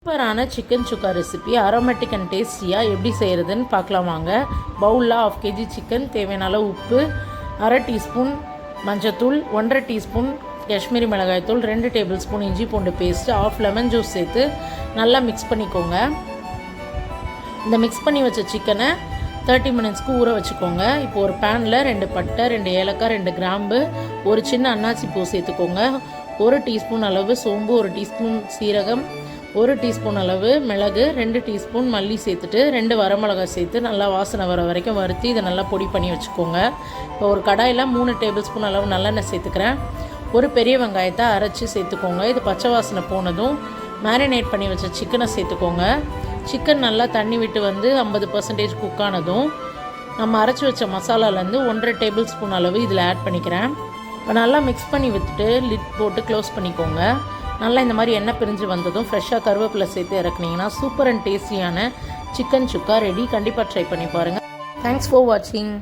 சூப்பரான chicken chukka recipe aromatic and டேஸ்டியாக எப்படி செய்கிறதுன்னு பார்க்கலாம் வாங்க. பவுலில் 1/2 kg சிக்கன், தேவையான அளவு உப்பு, 1/2 டீஸ்பூன் மஞ்சத்தூள், 1/2 டீஸ்பூன் காஷ்மீரி மிளகாய்த்தூள், 2 டேபிள் ஸ்பூன் இஞ்சி பூண்டு பேஸ்ட்டு, 1/2 லெமன் ஜூஸ் சேர்த்து நல்லா மிக்ஸ் பண்ணிக்கோங்க. இந்த மிக்ஸ் பண்ணி வச்ச சிக்கனை 30 மினிட்ஸ்க்கு ஊற வச்சுக்கோங்க. இப்போ ஒரு பேனில் 2 பட்டை, 2 ஏலக்காய், 2 கிராம்பு, ஒரு சின்ன அன்னாசி பூ சேர்த்துக்கோங்க. 1 டீஸ்பூன் அளவு சோம்பு, 1 டீஸ்பூன் சீரகம், 1 டீஸ்பூன் அளவு மிளகு, 2 டீஸ்பூன் மல்லி சேர்த்துட்டு 2 வரமிளகாய் சேர்த்து நல்லா வாசனை வர வரைக்கும் வறுத்து இதை நல்லா பொடி பண்ணி வச்சுக்கோங்க. இப்போ ஒரு கடாயில் 3 டேபிள் ஸ்பூன் அளவு நல்லெண்ணெய் சேர்த்துக்கிறேன். ஒரு பெரிய வெங்காயத்தை அரைச்சி சேர்த்துக்கோங்க. இது பச்சை வாசனை போனதும் மேரினேட் பண்ணி வச்ச சிக்கனை சேர்த்துக்கோங்க. சிக்கன் நல்லா தண்ணி விட்டு வந்து 50% குக் ஆனதும் நம்ம அரைச்சி வச்ச மசாலாலேருந்து 1/2 டேபிள் ஸ்பூன் அளவு இதில் ஆட் பண்ணிக்கிறேன். இப்போ நல்லா மிக்ஸ் பண்ணி விட்டுட்டு லிட் போட்டு க்ளோஸ் பண்ணிக்கோங்க. நல்லா இந்த மாதிரி எண்ணெய் பிரிஞ்சு வந்ததும் ஃப்ரெஷ்ஷாக கருவேப்பிலை சேர்த்து இறக்குனீங்கன்னா சூப்பர் அண்ட் டேஸ்டியான சிக்கன் சுக்கா ரெடி. கண்டிப்பாக ட்ரை பண்ணி பாருங்கள். தேங்க்ஸ் ஃபார் வாட்சிங்.